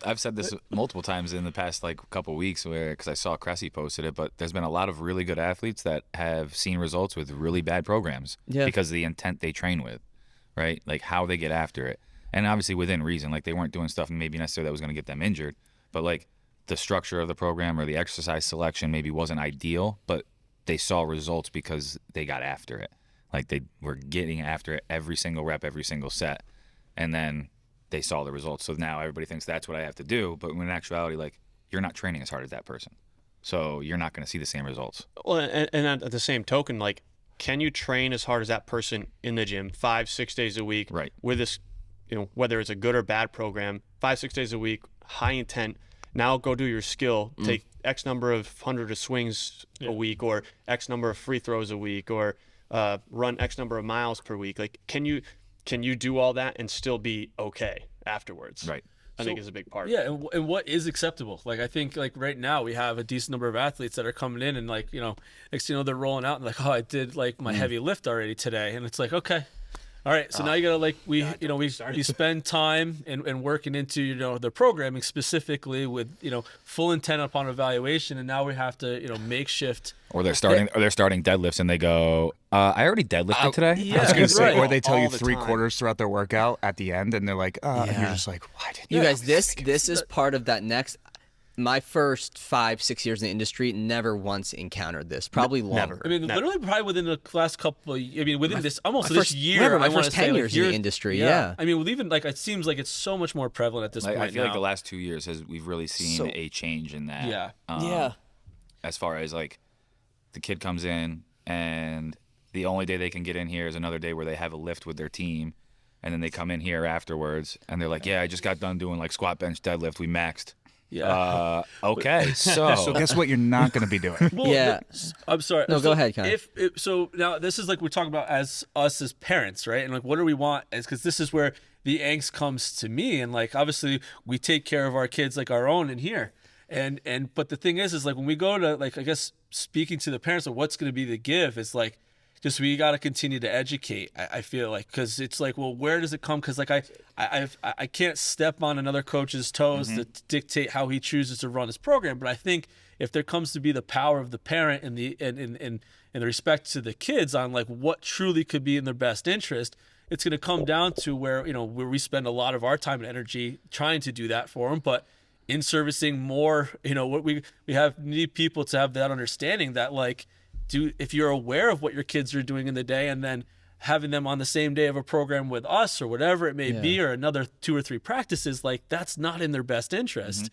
I've said this multiple times in the past like couple weeks, where because I saw Cressy posted it, but there's been a lot of really good athletes that have seen results with really bad programs because of the intent they train with, right? Like how they get after it, and obviously within reason. Like they weren't doing stuff maybe necessarily that was going to get them injured, but like the structure of the program or the exercise selection maybe wasn't ideal, but they saw results because they got after it. Like they were getting after it every single rep, every single set, and then they saw the results. So now everybody thinks that's what I have to do. But when in actuality, like, you're not training as hard as that person. So you're not going to see the same results. Well, and at the same token, like, can you train as hard as that person in the gym 5-6 days a week? Right. With this, whether it's a good or bad program, 5-6 days a week, high intent. Now go do your skill. Take X number of hundred of swings a week, or X number of free throws a week, or run X number of miles per week. Like, can you do all that and still be okay afterwards? Right. I think is a big part. Yeah, and what is acceptable? Like I think like right now we have a decent number of athletes that are coming in and like, next thing you know they're rolling out and like, oh, I did like my heavy lift already today, and it's like, okay. All right, so now you gotta like we spend time and working into the programming specifically with full intent upon evaluation, and now we have to makeshift. Or they're starting deadlifts and they go, I already deadlifted today. Yeah, I was going to say, right. or they tell you All the 3/4 throughout their workout at the end, and they're like, and you're just like, why didn't You guys, this is part of that next. My first 5-6 years in the industry, never once encountered this. Probably longer. I mean, literally, probably within the last couple. Within this almost my this first- year. remember, my I wanna first say, 10 like, years in the industry, yeah. I mean, with even like it seems like it's so much more prevalent at this point. I feel like now. the last 2 years we've really seen a change in that. Yeah. As far as like the kid comes in and the only day they can get in here is another day where they have a lift with their team, and then they come in here afterwards and they're like, yeah, I just got done doing like squat, bench, deadlift. We maxed. Yeah. Okay. So guess what? You're not going to be doing. Well, Yeah. I'm sorry. No, So go ahead, Connor. So now this is like we're talking about as us as parents, right? And like, what do we want? Is because this is where the angst comes to me, and like obviously we take care of our kids like our own in here, and but the thing is like when we go to like I guess speaking to the parents of what's going to be the give, it's like just we got to continue to educate. I feel like because it's like, well, where does it come? Because like I can't step on another coach's toes to dictate how he chooses to run his program. But I think if there comes to be the power of the parent and the respect to the kids on like what truly could be in their best interest, it's going to come down to where where we spend a lot of our time and energy trying to do that for them, but in servicing more, what we need people to have that understanding that like. If you're aware of what your kids are doing in the day and then having them on the same day of a program with us or whatever it may be, or another 2 or 3 practices, like that's not in their best interest.